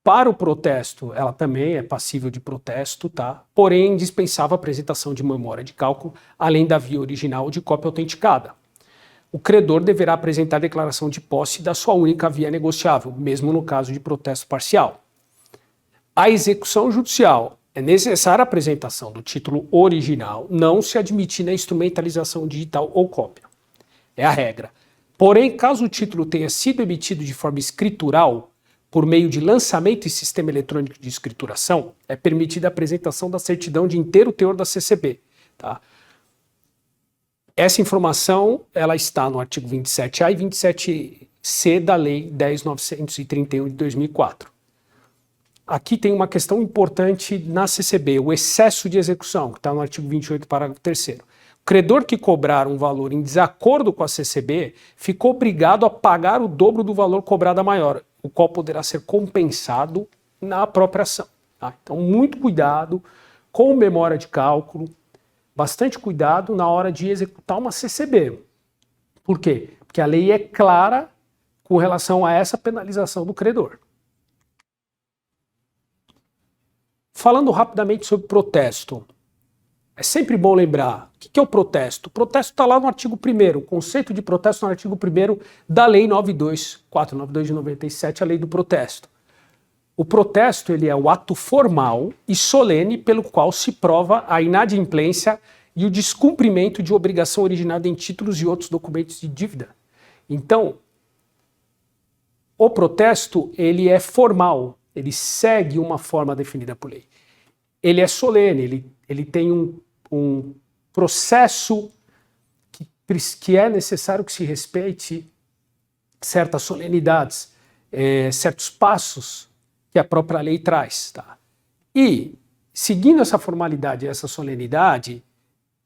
Para o protesto, ela também é passível de protesto, tá? Porém, indispensável a apresentação de memória de cálculo, além da via original de cópia autenticada. O credor deverá apresentar declaração de posse da sua única via negociável, mesmo no caso de protesto parcial. A execução judicial é necessária a apresentação do título original, não se admitir na instrumentalização digital ou cópia. É a regra. Porém, caso o título tenha sido emitido de forma escritural, por meio de lançamento em sistema eletrônico de escrituração, é permitida a apresentação da certidão de inteiro teor da CCB. Tá? Essa informação ela está no artigo 27A e 27C da Lei 10.931 de 2004. Aqui tem uma questão importante na CCB, o excesso de execução, que está no artigo 28, parágrafo 3º. O credor que cobrar um valor em desacordo com a CCB ficou obrigado a pagar o dobro do valor cobrado a maior, o qual poderá ser compensado na própria ação. Tá? Então, muito cuidado com memória de cálculo, bastante cuidado na hora de executar uma CCB. Por quê? Porque a lei é clara com relação a essa penalização do credor. Falando rapidamente sobre protesto, é sempre bom lembrar, o que é o protesto? O protesto está lá no artigo 1º, o conceito de protesto no artigo 1º da Lei 492 de 97, a Lei do Protesto. O protesto ele é o ato formal e solene pelo qual se prova a inadimplência e o descumprimento de obrigação originada em títulos e outros documentos de dívida. Então, o protesto ele é formal, ele segue uma forma definida por lei. Ele é solene, ele tem um processo que é necessário que se respeite certas solenidades, certos passos que a própria lei traz. Tá? E, seguindo essa formalidade e essa solenidade,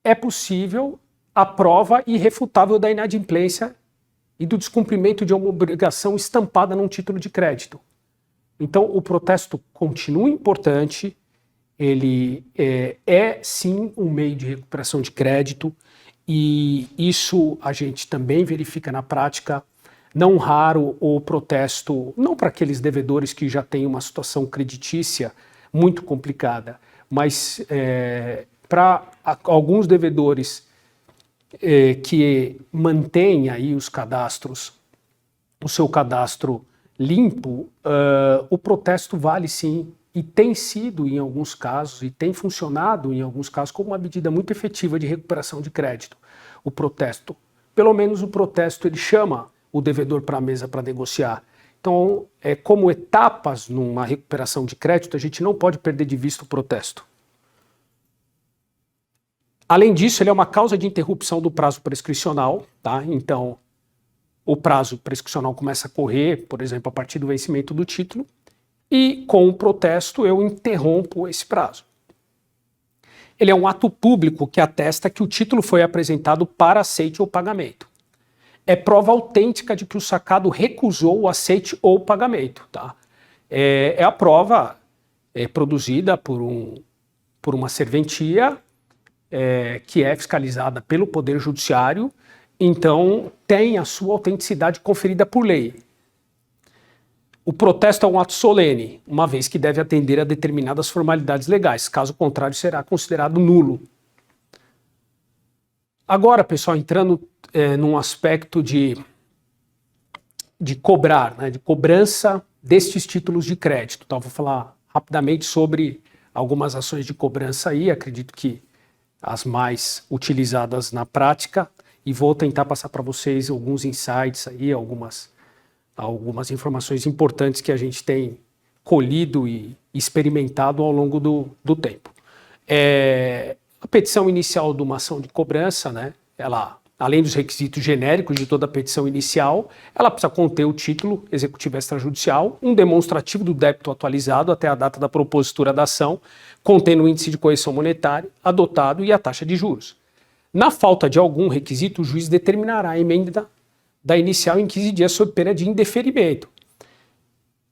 é possível a prova irrefutável da inadimplência e do descumprimento de uma obrigação estampada num título de crédito. Então, o protesto continua importante, ele é sim um meio de recuperação de crédito, e isso a gente também verifica na prática. Não raro o protesto, não para aqueles devedores que já têm uma situação creditícia muito complicada, mas para alguns devedores que mantêm aí os cadastros, o seu cadastro limpo, o protesto vale sim, e tem sido em alguns casos, e tem funcionado em alguns casos como uma medida muito efetiva de recuperação de crédito. O protesto, pelo menos o protesto, ele chama o devedor para a mesa para negociar. Então, como etapas numa recuperação de crédito, a gente não pode perder de vista o protesto. Além disso, ele é uma causa de interrupção do prazo prescricional, tá? Então, o prazo prescricional começa a correr, por exemplo, a partir do vencimento do título, e com o protesto eu interrompo esse prazo. Ele é um ato público que atesta que o título foi apresentado para aceite ou pagamento. É prova autêntica de que o sacado recusou o aceite ou pagamento. Tá? É a prova produzida por uma serventia que é fiscalizada pelo Poder Judiciário, então tem a sua autenticidade conferida por lei. O protesto é um ato solene, uma vez que deve atender a determinadas formalidades legais, caso contrário será considerado nulo. Agora, pessoal, entrando num aspecto de cobrar, né, de cobrança destes títulos de crédito. Então, vou falar rapidamente sobre algumas ações de cobrança aí, acredito que as mais utilizadas na prática, e vou tentar passar para vocês alguns insights aí, algumas informações importantes que a gente tem colhido e experimentado ao longo do tempo. A petição inicial de uma ação de cobrança, né, ela, além dos requisitos genéricos de toda a petição inicial, ela precisa conter o título executivo extrajudicial, um demonstrativo do débito atualizado até a data da propositura da ação, contendo o índice de correção monetária adotado e a taxa de juros. Na falta de algum requisito, o juiz determinará a emenda da inicial em 15 dias sob pena de indeferimento.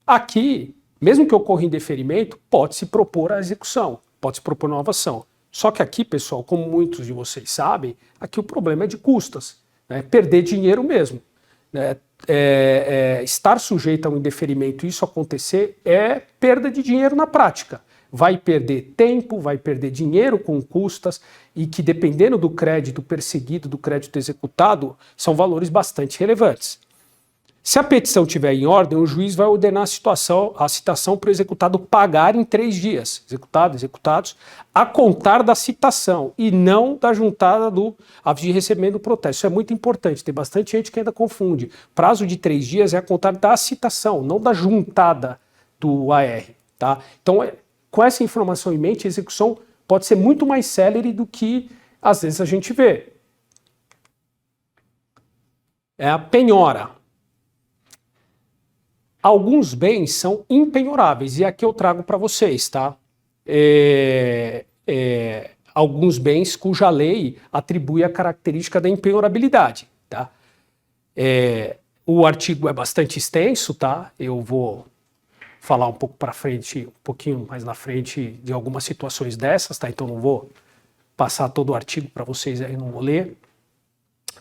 Aqui, mesmo que ocorra indeferimento, pode-se propor a execução, pode-se propor nova ação. Só que aqui, pessoal, como muitos de vocês sabem, aqui o problema é de custas, né? Perder dinheiro mesmo. Né? Estar sujeito a um indeferimento e isso acontecer é perda de dinheiro na prática. Vai perder tempo, vai perder dinheiro com custas e que, dependendo do crédito perseguido, do crédito executado, são valores bastante relevantes. Se a petição estiver em ordem, o juiz vai ordenar a citação para o executado pagar em 3 dias, executados, a contar da citação e não da juntada do aviso de recebimento do protesto. Isso é muito importante, tem bastante gente que ainda confunde. Prazo de 3 dias é a contar da citação, não da juntada do AR. Tá? Então, com essa informação em mente, a execução pode ser muito mais célere do que às vezes a gente vê. É a penhora. Alguns bens são impenhoráveis, e aqui eu trago para vocês, tá? Alguns bens cuja lei atribui a característica da impenhorabilidade, tá? O artigo é bastante extenso, tá? Eu vou falar um pouco para frente, um pouquinho mais na frente de algumas situações dessas, tá? Então não vou passar todo o artigo para vocês aí, não vou ler,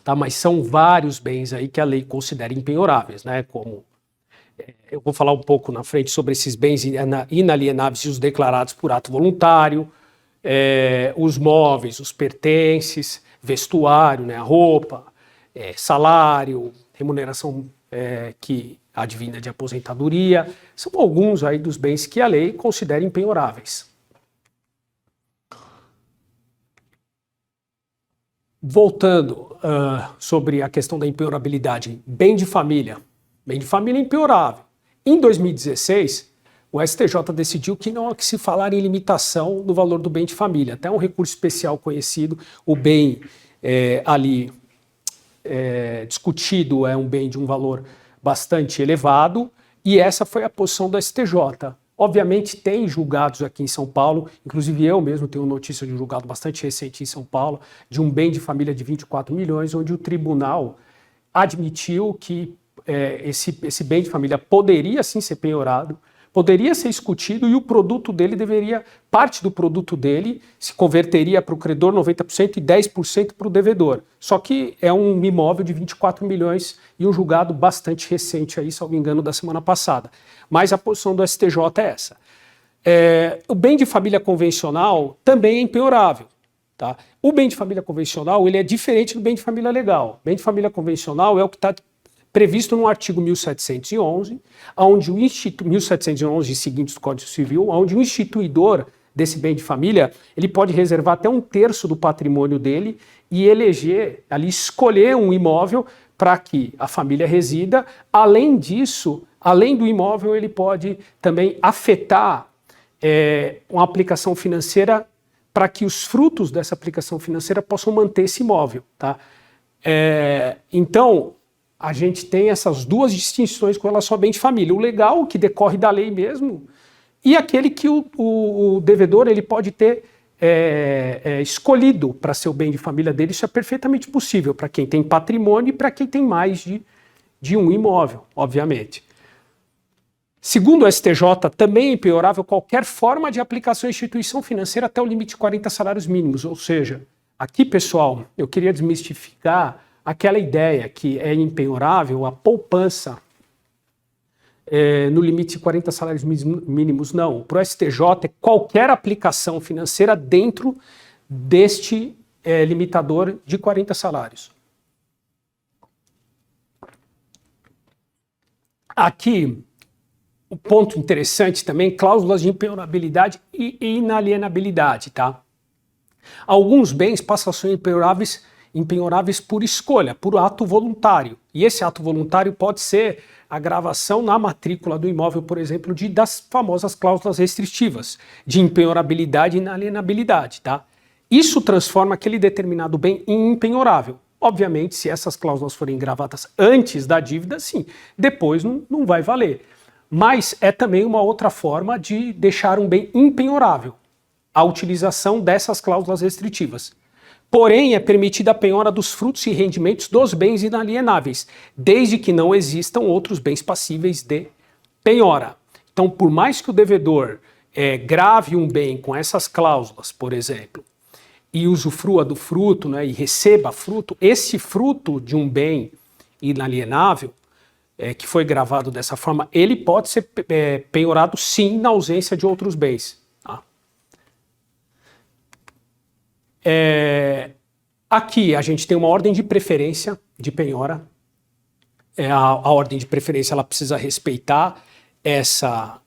tá? Mas são vários bens aí que a lei considera impenhoráveis, né? Como eu vou falar um pouco na frente sobre esses bens inalienáveis e os declarados por ato voluntário, os móveis, os pertences, vestuário, né, a roupa, salário, remuneração que advinda de aposentadoria. São alguns aí dos bens que a lei considera impenhoráveis. Voltando sobre a questão da impenhorabilidade, bem de família. Bem de família é impenhorável. Em 2016, o STJ decidiu que não há que se falar em limitação do valor do bem de família. Até um recurso especial conhecido, o bem ali discutido é um bem de um valor bastante elevado, e essa foi a posição do STJ. Obviamente tem julgados aqui em São Paulo, inclusive eu mesmo tenho notícia de um julgado bastante recente em São Paulo, de um bem de família de 24 milhões, onde o tribunal admitiu que esse bem de família poderia sim ser penhorado, poderia ser discutido e o produto dele parte do produto dele se converteria para o credor 90% e 10% para o devedor. Só que é um imóvel de 24 milhões e um julgado bastante recente aí, salvo engano, da semana passada. Mas a posição do STJ é essa. O bem de família convencional também é impenhorável. Tá? O bem de família convencional ele é diferente do bem de família legal. O bem de família convencional é o que está previsto no artigo 1711, onde o 1711 e seguintes do Código Civil, onde o instituidor desse bem de família, ele pode reservar até 1/3 do patrimônio dele e eleger, ali escolher um imóvel para que a família resida. Além disso, além do imóvel, ele pode também afetar uma aplicação financeira para que os frutos dessa aplicação financeira possam manter esse imóvel. Tá? Então, a gente tem essas duas distinções com relação ao bem de família. O legal, que decorre da lei mesmo, e aquele que o devedor ele pode ter escolhido para ser o bem de família dele. Isso é perfeitamente possível para quem tem patrimônio e para quem tem mais de um imóvel, obviamente. Segundo o STJ, também é impenhorável qualquer forma de aplicação à instituição financeira até o limite de 40 salários mínimos. Ou seja, aqui, pessoal, eu queria desmistificar aquela ideia que é impenhorável a poupança no limite de 40 salários mínimos. Não, para o STJ é qualquer aplicação financeira dentro deste limitador de 40 salários. Aqui, o ponto interessante também, cláusulas de impenhorabilidade e inalienabilidade. Tá? Alguns bens passam a ser impenhoráveis por escolha, por ato voluntário. E esse ato voluntário pode ser a gravação na matrícula do imóvel, por exemplo, das famosas cláusulas restritivas de impenhorabilidade e inalienabilidade. Tá? Isso transforma aquele determinado bem em impenhorável. Obviamente, se essas cláusulas forem gravadas antes da dívida, sim, depois não vai valer. Mas é também uma outra forma de deixar um bem impenhorável, a utilização dessas cláusulas restritivas. Porém, é permitida a penhora dos frutos e rendimentos dos bens inalienáveis, desde que não existam outros bens passíveis de penhora. Então, por mais que o devedor grave um bem com essas cláusulas, por exemplo, e usufrua do fruto, né, e receba fruto, esse fruto de um bem inalienável, que foi gravado dessa forma, ele pode ser penhorado sim na ausência de outros bens. Tá? Aqui a gente tem uma ordem de preferência de penhora. A ordem de preferência ela precisa respeitar essa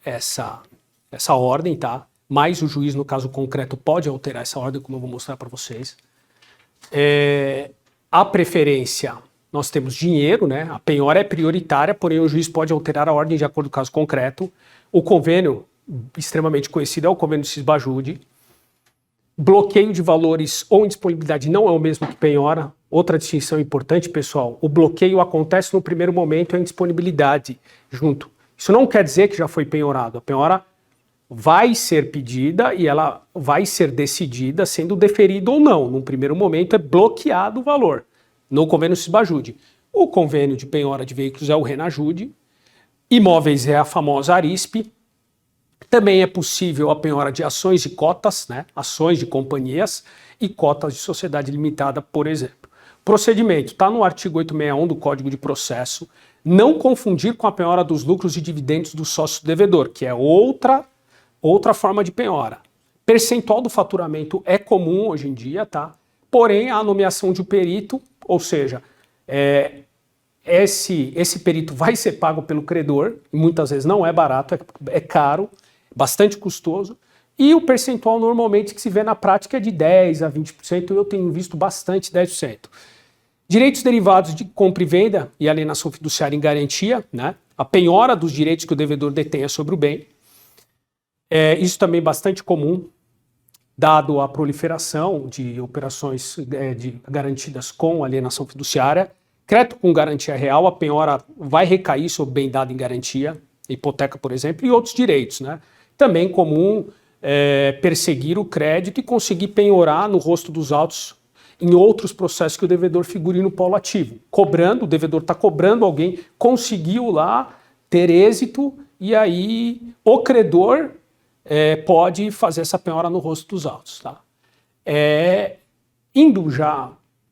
ordem, tá? Mas o juiz, no caso concreto, pode alterar essa ordem, como eu vou mostrar para vocês. A preferência, nós temos dinheiro, né? A penhora é prioritária, porém o juiz pode alterar a ordem de acordo com o caso concreto. O convênio, extremamente conhecido, é o convênio de Cisbajude. Bloqueio de valores ou indisponibilidade não é o mesmo que penhora. Outra distinção importante, pessoal, o bloqueio acontece no primeiro momento e a indisponibilidade junto. Isso não quer dizer que já foi penhorado. A penhora vai ser pedida e ela vai ser decidida sendo deferido ou não. Num primeiro momento é bloqueado o valor no convênio Cisbajude. O convênio de penhora de veículos é o Renajude. Imóveis é a famosa Arispe. Também é possível a penhora de ações e cotas, né? Ações de companhias e cotas de sociedade limitada, por exemplo. Procedimento está no artigo 861 do Código de Processo. Não confundir com a penhora dos lucros e dividendos do sócio devedor, que é outra forma de penhora. Percentual do faturamento é comum hoje em dia, tá? Porém, a nomeação de um perito, ou seja, esse perito vai ser pago pelo credor, e muitas vezes não é barato, é caro, bastante custoso, e o percentual normalmente que se vê na prática é de 10% a 20%, eu tenho visto bastante 10%. Direitos derivados de compra e venda e alienação fiduciária em garantia, né? A penhora dos direitos que o devedor detenha sobre o bem. Isso também é bastante comum, dado a proliferação de operações garantidas com alienação fiduciária. Crédito com garantia real, a penhora vai recair sobre o bem dado em garantia, hipoteca, por exemplo, e outros direitos. Né? Também comum perseguir o crédito e conseguir penhorar no rosto dos autos em outros processos que o devedor figure no polo ativo. Cobrando, o devedor está cobrando alguém, conseguiu lá ter êxito, e aí o credor pode fazer essa penhora no rosto dos autos. Tá? Indo já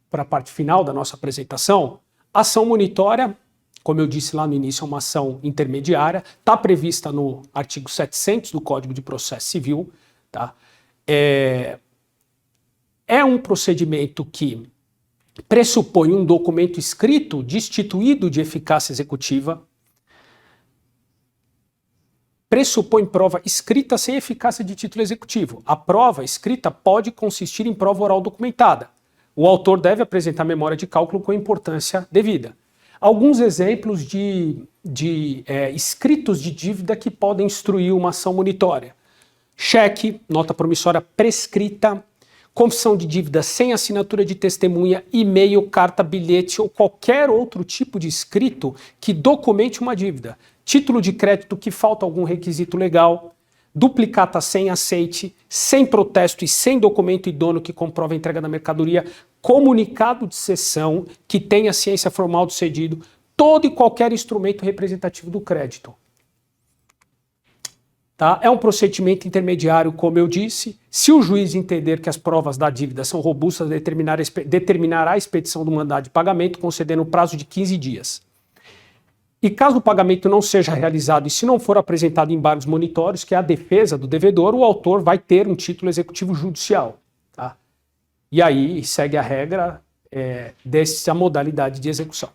para a parte final da nossa apresentação, ação monitória, como eu disse lá no início, é uma ação intermediária, está prevista no artigo 700 do Código de Processo Civil. Tá? É um procedimento que pressupõe um documento escrito destituído de eficácia executiva, pressupõe prova escrita sem eficácia de título executivo. A prova escrita pode consistir em prova oral documentada. O autor deve apresentar memória de cálculo com a importância devida. Alguns exemplos de escritos de dívida que podem instruir uma ação monitória. Cheque, nota promissória prescrita, confissão de dívida sem assinatura de testemunha, e-mail, carta, bilhete ou qualquer outro tipo de escrito que documente uma dívida. Título de crédito que falta algum requisito legal, duplicata sem aceite, sem protesto e sem documento idôneo que comprova a entrega da mercadoria, comunicado de cessão que tenha ciência formal do cedido, todo e qualquer instrumento representativo do crédito. Tá? É um procedimento intermediário, como eu disse. Se o juiz entender que as provas da dívida são robustas, determinará a expedição do mandado de pagamento, concedendo um prazo de 15 dias. E caso o pagamento não seja realizado e se não for apresentado embargos monitórios, que é a defesa do devedor, o autor vai ter um título executivo judicial. Tá? E aí segue a regra dessa modalidade de execução.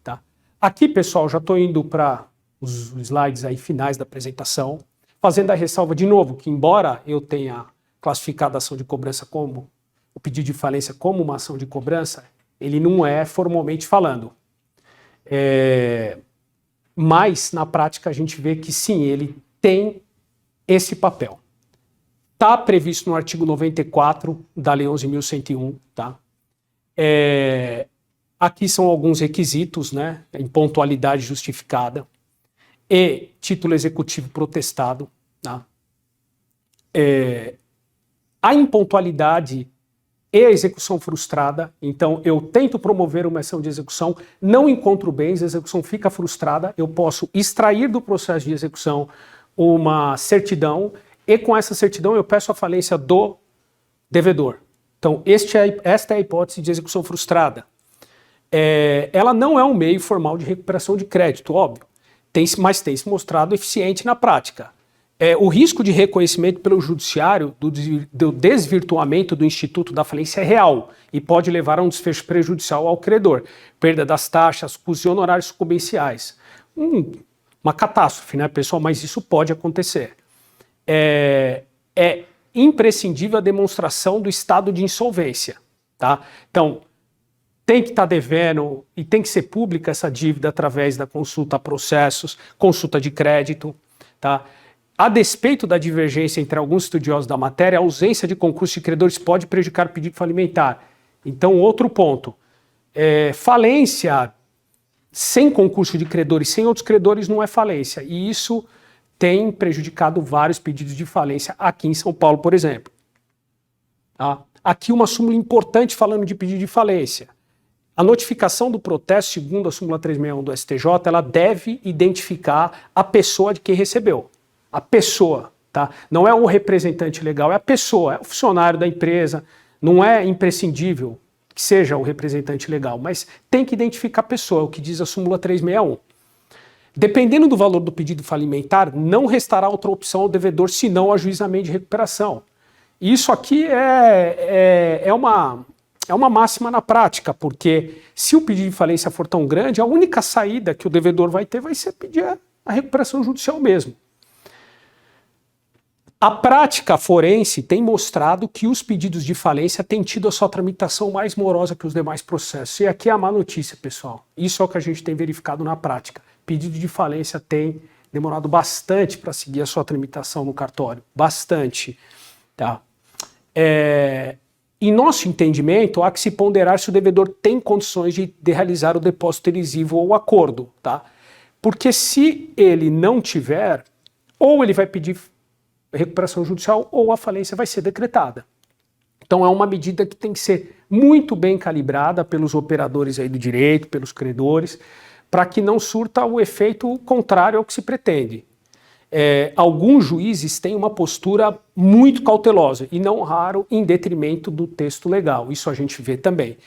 Tá? Aqui, pessoal, já estou indo para os slides aí finais da apresentação, fazendo a ressalva de novo que, embora eu tenha classificado a ação de cobrança como o pedido de falência como uma ação de cobrança, ele não é formalmente falando. Mas, na prática, a gente vê que sim, ele tem esse papel. Está previsto no artigo 94 da Lei 11.101, tá? Aqui são alguns requisitos, né? Em pontualidade justificada e título executivo protestado, tá? A impontualidade e a execução frustrada, então eu tento promover uma ação de execução, não encontro bens, a execução fica frustrada, eu posso extrair do processo de execução uma certidão e com essa certidão eu peço a falência do devedor. Então esta é a hipótese de execução frustrada. Ela não é um meio formal de recuperação de crédito, óbvio, mas tem se mostrado eficiente na prática. O risco de reconhecimento pelo judiciário do desvirtuamento do instituto da falência é real e pode levar a um desfecho prejudicial ao credor, perda das taxas, custos e honorários sucumbenciais. Uma catástrofe, né, pessoal? Mas isso pode acontecer. É imprescindível a demonstração do estado de insolvência, tá? Então, tem que estar devendo e tem que ser pública essa dívida através da consulta a processos, consulta de crédito, tá? A despeito da divergência entre alguns estudiosos da matéria, a ausência de concurso de credores pode prejudicar o pedido falimentar. Então, outro ponto, falência sem concurso de credores, sem outros credores, não é falência. E isso tem prejudicado vários pedidos de falência aqui em São Paulo, por exemplo. Tá? Aqui uma súmula importante falando de pedido de falência. A notificação do protesto, segundo a súmula 361 do STJ, ela deve identificar a pessoa de quem recebeu. A pessoa, tá? Não é o representante legal, é a pessoa, é o funcionário da empresa. Não é imprescindível que seja o representante legal, mas tem que identificar a pessoa, é o que diz a súmula 361. Dependendo do valor do pedido falimentar, não restará outra opção ao devedor senão o ajuizamento de recuperação. Isso aqui é uma máxima na prática, porque se o pedido de falência for tão grande, a única saída que o devedor vai ter vai ser pedir a recuperação judicial mesmo. A prática forense tem mostrado que os pedidos de falência têm tido a sua tramitação mais morosa que os demais processos. E aqui é a má notícia, pessoal. Isso é o que a gente tem verificado na prática. Pedido de falência tem demorado bastante para seguir a sua tramitação no cartório. Bastante. Tá? Em nosso entendimento, há que se ponderar se o devedor tem condições de realizar o depósito adesivo ou acordo. Tá? Porque se ele não tiver, ou ele vai pedir recuperação judicial ou a falência vai ser decretada. Então é uma medida que tem que ser muito bem calibrada pelos operadores aí do direito, pelos credores, para que não surta o efeito contrário ao que se pretende. Alguns juízes têm uma postura muito cautelosa e não raro em detrimento do texto legal. Isso a gente vê também.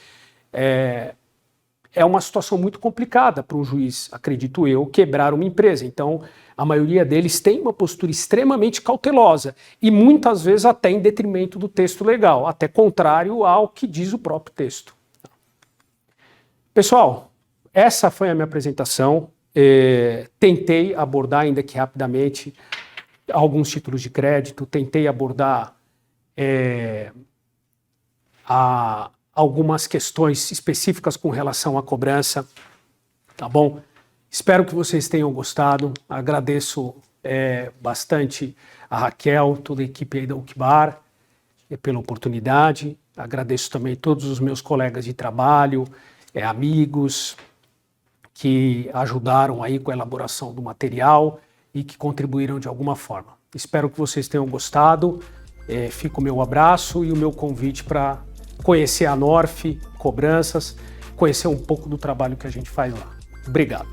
É uma situação muito complicada para um juiz, acredito eu, quebrar uma empresa. Então, a maioria deles tem uma postura extremamente cautelosa e muitas vezes até em detrimento do texto legal, até contrário ao que diz o próprio texto. Pessoal, essa foi a minha apresentação. Tentei abordar, ainda que rapidamente, alguns títulos de crédito, tentei abordar algumas questões específicas com relação à cobrança, tá bom? Espero que vocês tenham gostado, agradeço bastante a Raquel, toda a equipe aí da Ucbar pela oportunidade, agradeço também todos os meus colegas de trabalho, amigos que ajudaram aí com a elaboração do material e que contribuíram de alguma forma. Espero que vocês tenham gostado, fica o meu abraço e o meu convite para conhecer a Norf, cobranças, conhecer um pouco do trabalho que a gente faz lá. Obrigado.